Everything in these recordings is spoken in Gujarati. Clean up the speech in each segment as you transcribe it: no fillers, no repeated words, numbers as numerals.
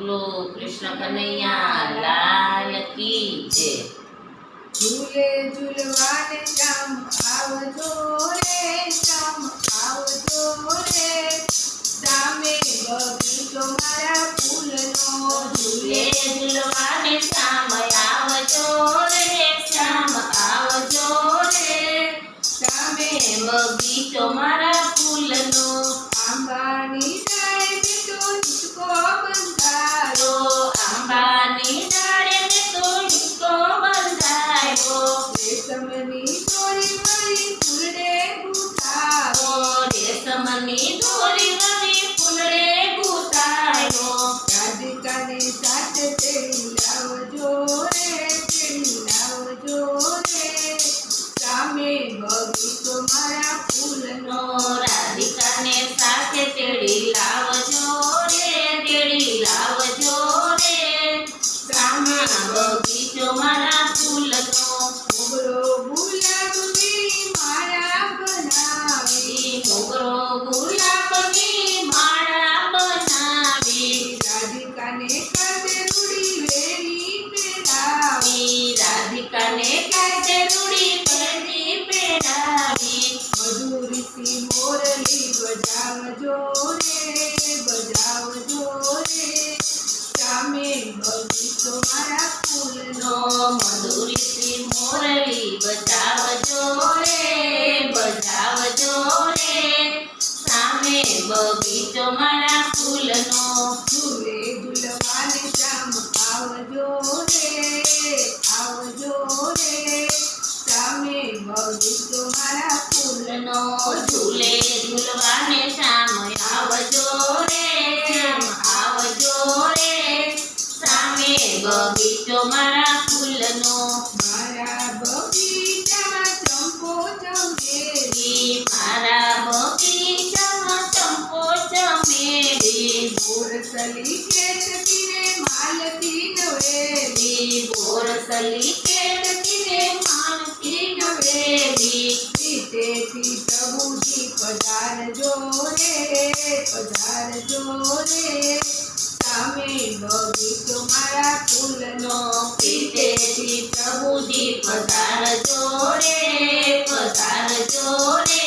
બોલો કૃષ્ણ કનૈયા લાલ કી જય। ઝૂલે ઝૂલવાને શ્યામ આવજો રે, શ્યામ આવજો રે, સામે બગીચો મારા ફૂલનો। ઝૂલે ઝૂલવાને શ્યામ આવજો રે, શ્યામ આવજો રે, સામે બગીચો મારા ફૂલનો। આંબાની ડાળે બેઠો હિંચકો બંધાયો, આંબાની ડાળે બેઠો હિંચકો બંધાયો, રેશમની દોરી વળી ફૂલડે ગૂંથાયો, રેશમની દોરી વળી ફૂલડે ગૂંથાયો। રાધિકાને સાથે તેડી લાવજો રે, તેડી લાવજો રે, સામે બગીચો મારા ફૂલનો। રાધિકાને સાથે તેડી લાવજો રે, તેડી લાવજો રે, સામે બગીચો મારા ફૂલનો। મોગરો ગુલાબની માળા બનાવી, મોગરો ગુલાબની માળા બનાવી, રાધિકાને કાંધે રૂડી વેરી પહેરાવી, રાધિકાને કાંધે રૂડી વેરી પહેરાવી। મધુરીથી મોરલી બજાવજો રે, બજાવજો રે, સામે બગીચો મારા ફૂલનો। મધુરીથી મોરલી બજાવજો રે, બજાવજો રે, સામે બગીચો મારા ફૂલનો। ઝૂલે ઝૂલવાને શ્યામ આવજો રે, આવજો રે, સામે બગીચો મારા ફૂલનો। ઝૂલે ઝૂલવાને શ્યામ આવજો રે, આવજો રે, સામે બગીચો મારા ફૂલનો। મારા બગીચામાં ચંપો ચમેલી, મારા બગીચામાં ચંપો ચમેલી, બોરસલી કેતકીને માલતી નવેલી, બોરસલી કેતકીને માલતી નવેલી। રીતેથી પ્રભુજી પધારજો રે, પધારજો રે, સામે બગીચો મારા ફૂલનો। પ્રીતેથી પ્રભુજી પધારજો રે, પધારજો રે,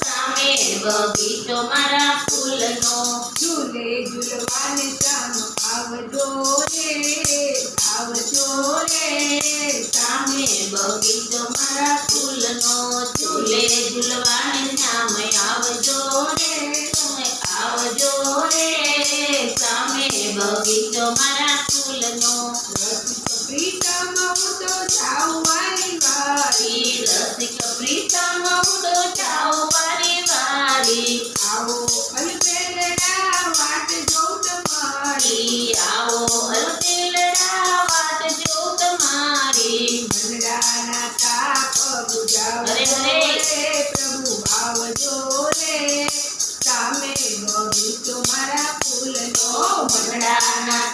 સામે બગીચો મારા ફૂલનો। ઝૂલે ઝૂલવાને શ્યામ આવજો રે, આવજો રે, સામે બગીચો મારા ફૂલનો। ઝૂલે ઝૂલવાને શ્યામ આવજો રે, તમે આવજો રે, સામે બગીચો મારા ફૂલનો। રસિક પ્રીતમ હું તો જાઉં વારી વારી, રસિક પ્રીતમ હું તો જાઉં વારી વારી, આવો અલબેલડા વાટ જોઉં તમારી, આવો અલબેલડા વાટ જોઉં તમારી। મંડળાના તાપ બુઝાવજો હરે હરે। રે, પ્રભુ આવજો રે, સામે બગીચો મારા ફૂલનો। મંડળાના